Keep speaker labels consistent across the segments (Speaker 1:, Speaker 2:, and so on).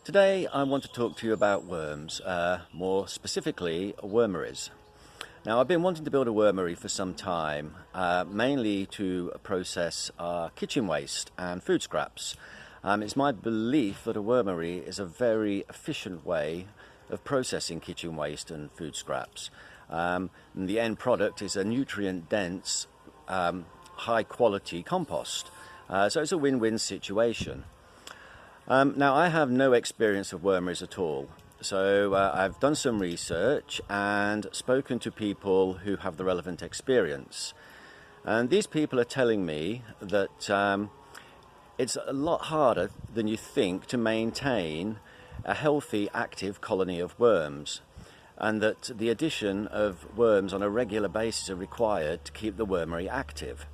Speaker 1: Today I want to talk to you about worms, more specifically wormeries. Now I've been wanting to build a wormery for some time, mainly to process kitchen waste and food scraps. It's my belief that a wormery is a very efficient way of processing kitchen waste and food scraps. And the end product is a nutrient-dense, high-quality compost. So it's a win-win situation. Now I have no experience of wormeries at all, so I've done some research and spoken to people who have the relevant experience, and these people are telling me that it's a lot harder than you think to maintain a healthy active colony of worms, and that the addition of worms on a regular basis are required to keep the wormery active.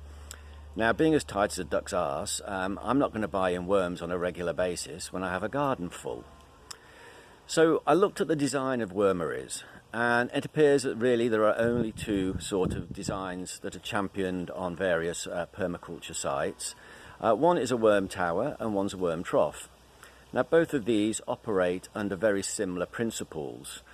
Speaker 1: Now, being as tight as a duck's arse, I'm not going to buy in worms on a regular basis when I have a garden full. So I looked at the design of wormeries, and it appears that really there are only two sort of designs that are championed on various permaculture sites. One is a worm tower and one's a worm trough. Now both of these operate under very similar principles.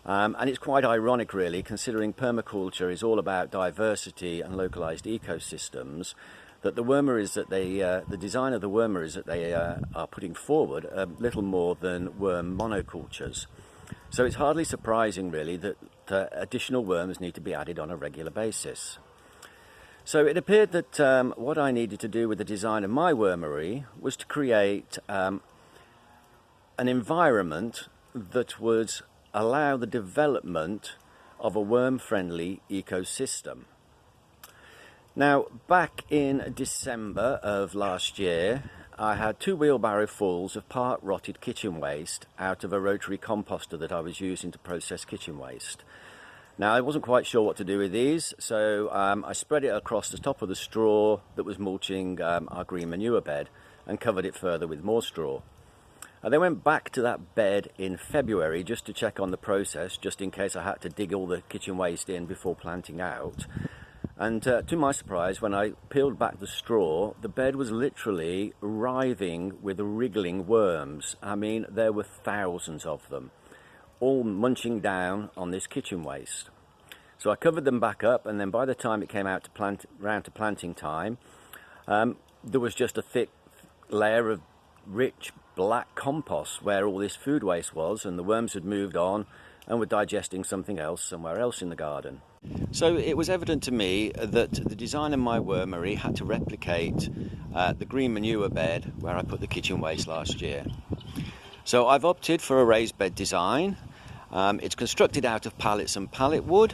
Speaker 1: And it's quite ironic really, considering permaculture is all about diversity and localized ecosystems, that the wormeries that the design of the wormeries that they are putting forward are little more than worm monocultures. So it's hardly surprising really that additional worms need to be added on a regular basis. So it appeared that what I needed to do with the design of my wormery was to create an environment that would allow the development of a worm-friendly ecosystem. Now, back in December of last year, I had 2 wheelbarrow fulls of part-rotted kitchen waste out of a rotary composter that I was using to process kitchen waste. Now, I wasn't quite sure what to do with these, so I spread it across the top of the straw that was mulching our green manure bed and covered it further with more straw. I then went back to that bed in February just to check on the process, just in case I had to dig all the kitchen waste in before planting out. And to my surprise, when I peeled back the straw, the bed was literally writhing with wriggling worms. I mean, there were thousands of them, all munching down on this kitchen waste. So I covered them back up, and then by the time it came out to round to planting time, there was just a thick layer of rich black compost where all this food waste was, and the worms had moved on and were digesting something else somewhere else in the garden. So it was evident to me that the design of my wormery had to replicate the green manure bed where I put the kitchen waste last year. So I've opted for a raised bed design. It's constructed out of pallets and pallet wood.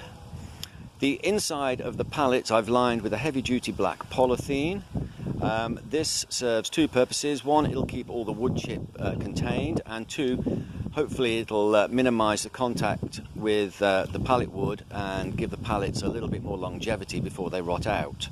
Speaker 1: The inside of the pallets I've lined with a heavy-duty black polythene. This serves 2 purposes. 1, it'll keep all the wood chip contained, and 2, hopefully it'll minimise the contact with the pallet wood and give the pallets a little bit more longevity before they rot out.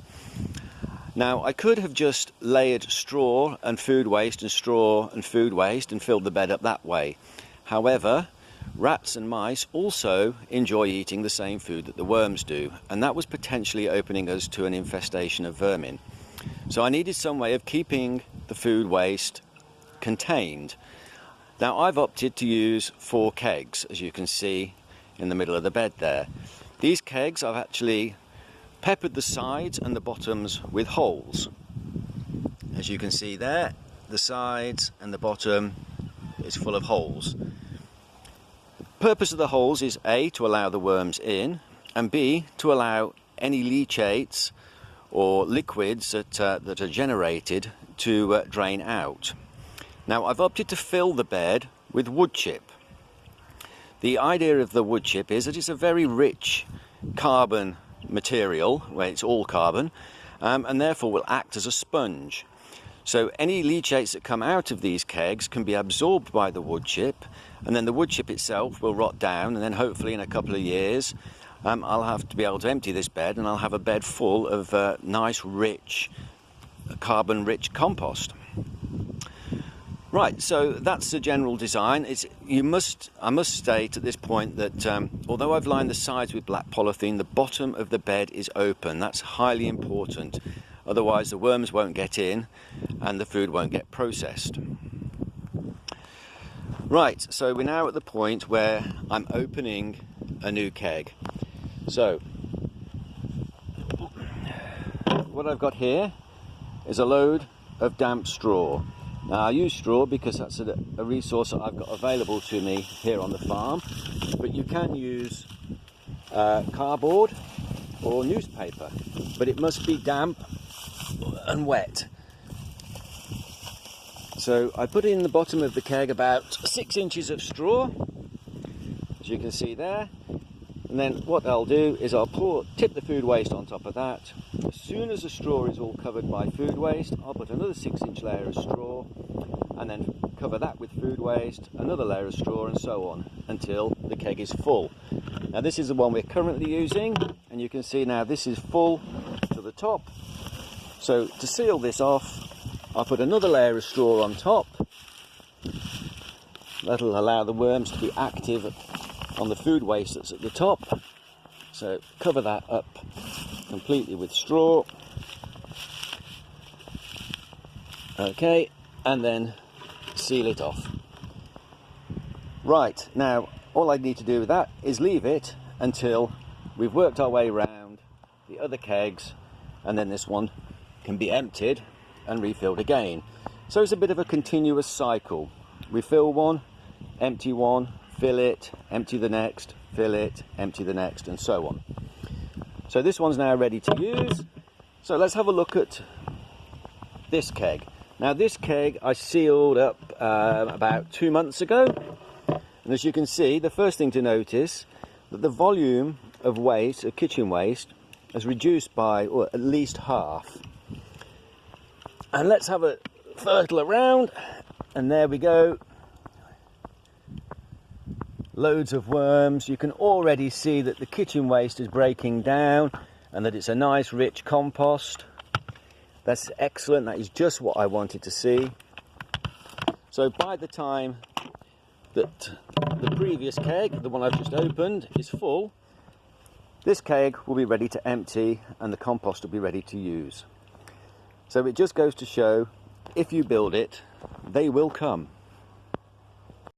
Speaker 1: Now, I could have just layered straw and food waste and straw and food waste and filled the bed up that way. However, rats and mice also enjoy eating the same food that the worms do, and that was potentially opening us to an infestation of vermin. So I needed some way of keeping the food waste contained. Now I've opted to use 4 kegs, as you can see in the middle of the bed there. These kegs, I've actually peppered the sides and the bottoms with holes. As you can see there, the sides and the bottom is full of holes. The purpose of the holes is A, to allow the worms in, and B, to allow any leachates or liquids that are generated to drain out. Now I've opted to fill the bed with wood chip. The idea of the wood chip is that it's a very rich carbon material, where it's all carbon, and therefore will act as a sponge. So any leachates that come out of these kegs can be absorbed by the wood chip, and then the wood chip itself will rot down, and then hopefully in a couple of years I'll have to be able to empty this bed, and I'll have a bed full of nice, rich, carbon-rich compost. Right, so that's the general design. I must state at this point that although I've lined the sides with black polythene, the bottom of the bed is open. That's highly important. Otherwise the worms won't get in and the food won't get processed. Right, so we're now at the point where I'm opening a new keg. So what I've got here is a load of damp straw. Now I use straw because that's a resource that I've got available to me here on the farm, but you can use cardboard or newspaper, but it must be damp and wet. So I put in the bottom of the keg about 6 inches of straw, as you can see there, and then what I'll do is I'll tip the food waste on top of that. As soon as the straw is all covered by food waste, I'll put another 6-inch layer of straw and then cover that with food waste, another layer of straw, and so on until the keg is full. Now this is the one we're currently using, and you can see now this is full to the top. So to seal this off, I'll put another layer of straw on top. That'll allow the worms to be active on the food waste that's at the top. So cover that up completely with straw. Okay, and then seal it off. Right, now all I need to do with that is leave it until we've worked our way around the other kegs, and then this one can be emptied and refilled again. So it's a bit of a continuous cycle. We fill one, empty one, fill it, empty the next, fill it, empty the next, and so on. So this one's now ready to use. So let's have a look at this keg. Now this keg I sealed up about 2 months ago, and as you can see, the first thing to notice that the volume of waste, of kitchen waste, has reduced by at least half. And let's have a fertile around, and there we go. Loads of worms. You can already see that the kitchen waste is breaking down and that it's a nice rich compost. That's excellent. That is just what I wanted to see. So by the time that the previous keg, the one I've just opened, is full, this keg will be ready to empty and the compost will be ready to use. So it just goes to show, if you build it, they will come.